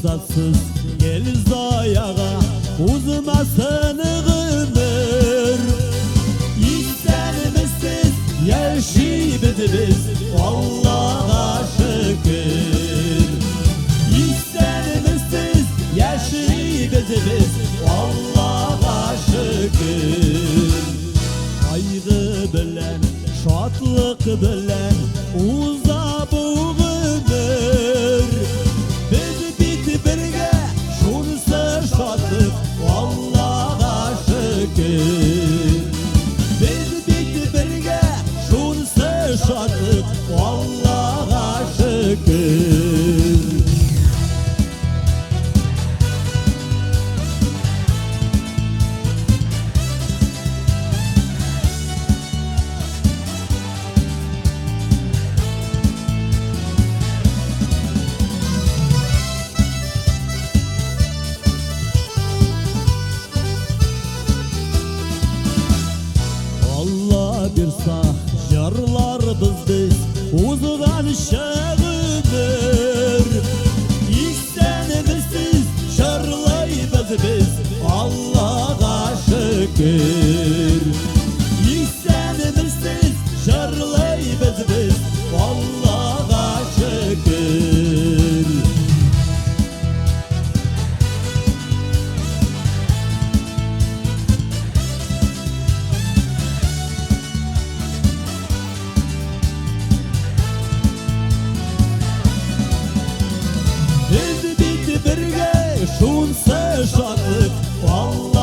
maksatsız geliz ayağa, uzmasın ömür. İstenmişsiz yaşayıbız biz, Allah'a şükür. İstenmişsiz yaşayıbız biz, Allah'a şükür. Kaygı bilen, şadlık bilen uza bu ömür. Biz bit birge şunsa şadlık, Allah'a şükür. Biz bit birge şunsa şadlık, Allah'a şükür. Allah bir sağ yarlar biz uzgan şağıdır. İstenmişsiz şarlaybız biz, Allah'a şükür. İstenmişsiz şarlaybız biz, Allah'a şükür. Biz bit birge şunsa şadlık, Allah